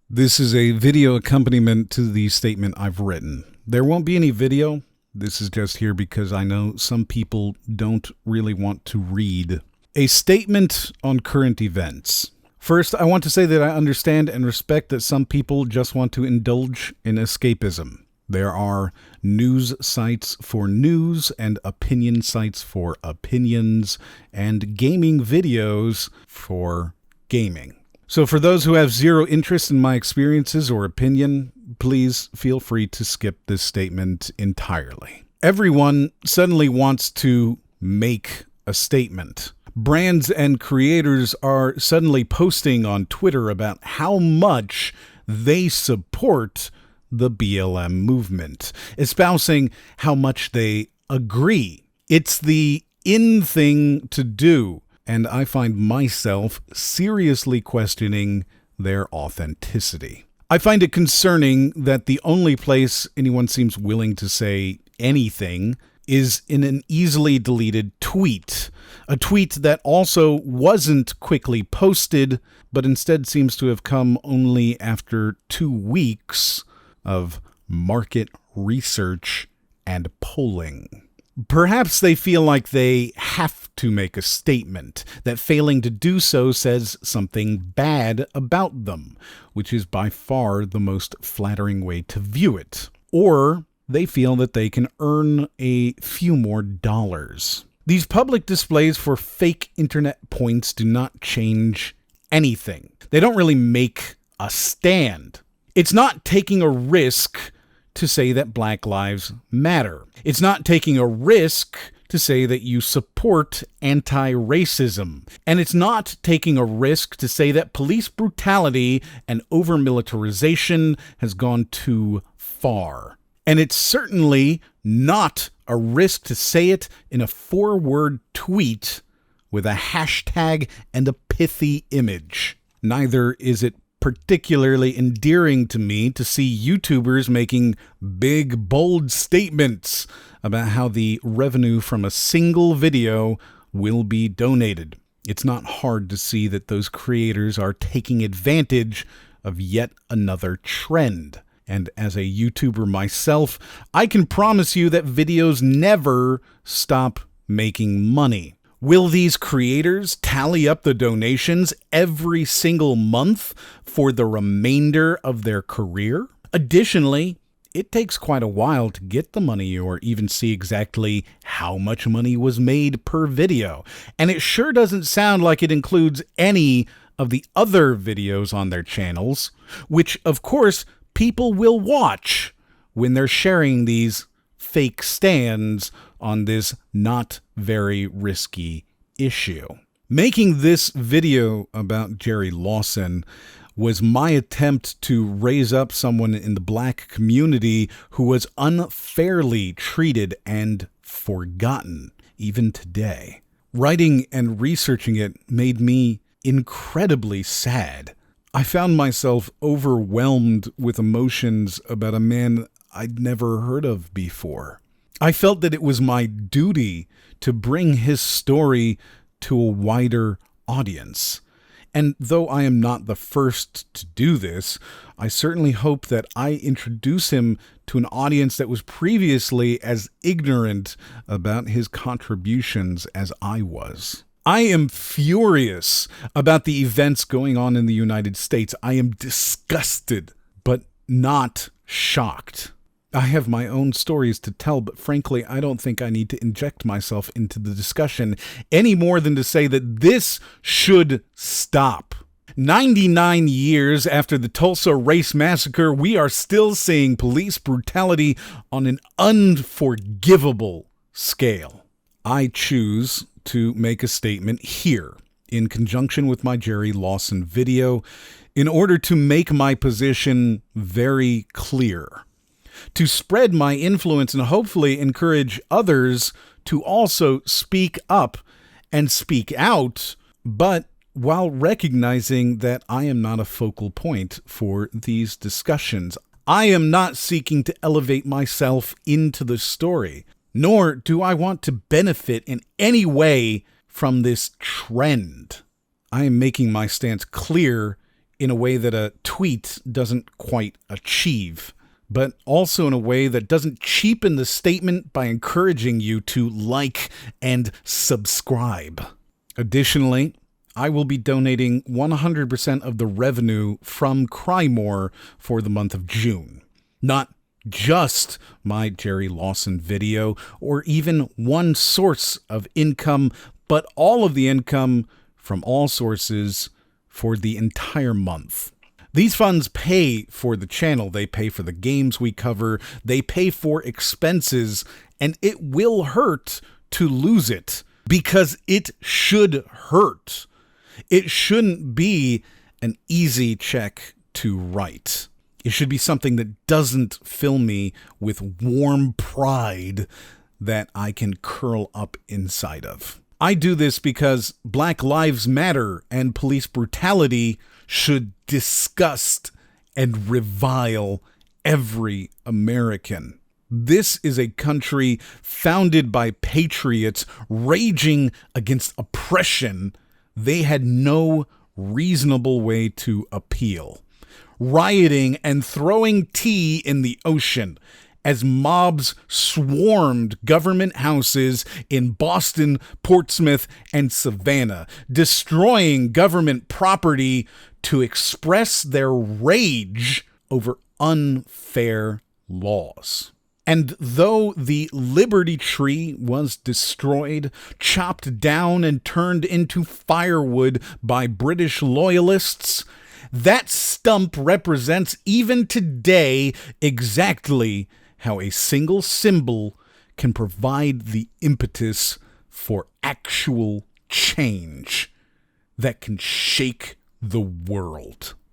This is a video accompaniment to the statement I've written. There won't be any video. This is just here because I know some people don't really want to read. A statement on current events. First, I want to say that I understand and respect that some people just want to indulge in escapism. There are news sites for news and opinion sites for opinions and gaming videos for gaming. So for those who have zero interest in my experiences or opinion, please feel free to skip this statement entirely. Everyone suddenly wants to make a statement. Brands and creators are suddenly posting on Twitter about how much they support the BLM movement, espousing how much they agree. It's the in thing to do, and I find myself seriously questioning their authenticity. I find it concerning that the only place anyone seems willing to say anything is in an easily deleted tweet. A tweet that also wasn't quickly posted, but instead seems to have come only after 2 weeks of market research and polling. Perhaps they feel like they have to make a statement, that failing to do so says something bad about them, which is by far the most flattering way to view it. Or they feel that they can earn a few more dollars. These public displays for fake internet points do not change anything. They don't really make a stand. It's not taking a risk to say that Black Lives Matter. It's not taking a risk to say that you support anti-racism. And it's not taking a risk to say that police brutality and over-militarization has gone too far. And it's certainly not a risk to say it in a 4-word tweet with a hashtag and a pithy image. Neither is it particularly endearing to me to see YouTubers making big, bold statements about how the revenue from a single video will be donated. It's not hard to see that those creators are taking advantage of yet another trend. And as a YouTuber myself, I can promise you that videos never stop making money. Will these creators tally up the donations every single month for the remainder of their career? Additionally, it takes quite a while to get the money or even see exactly how much money was made per video. And it sure doesn't sound like it includes any of the other videos on their channels, which, of course, people will watch when they're sharing these fake stands on this not very risky issue. Making this video about Jerry Lawson was my attempt to raise up someone in the Black community who was unfairly treated and forgotten, even today. Writing and researching it made me incredibly sad. I found myself overwhelmed with emotions about a man I'd never heard of before. I felt that it was my duty to bring his story to a wider audience. And though I am not the first to do this, I certainly hope that I introduce him to an audience that was previously as ignorant about his contributions as I was. I am furious about the events going on in the United States. I am disgusted, but not shocked. I have my own stories to tell, but frankly, I don't think I need to inject myself into the discussion any more than to say that this should stop. 99 years after the Tulsa Race Massacre, we are still seeing police brutality on an unforgivable scale. I choose to make a statement here in conjunction with my Jerry Lawson video in order to make my position very clear, to spread my influence and hopefully encourage others to also speak up and speak out, but while recognizing that I am not a focal point for these discussions. I am not seeking to elevate myself into the story, nor do I want to benefit in any way from this trend. I am making my stance clear in a way that a tweet doesn't quite achieve, but also in a way that doesn't cheapen the statement by encouraging you to like and subscribe. Additionally, I will be donating 100% of the revenue from Cry More for the month of June. Not just my Jerry Lawson video or even one source of income, but all of the income from all sources for the entire month. These funds pay for the channel, they pay for the games we cover, they pay for expenses, and it will hurt to lose it, because it should hurt. It shouldn't be an easy check to write. It should be something that doesn't fill me with warm pride that I can curl up inside of. I do this because Black Lives Matter and police brutality should disgust and revile every American. This is a country founded by patriots raging against oppression they had no reasonable way to appeal. Rioting and throwing tea in the ocean as mobs swarmed government houses in Boston, Portsmouth, and Savannah, destroying government property to express their rage over unfair laws. And though the Liberty Tree was destroyed, chopped down, and turned into firewood by British loyalists, that stump represents even today exactly how a single symbol can provide the impetus for actual change that can shake the world.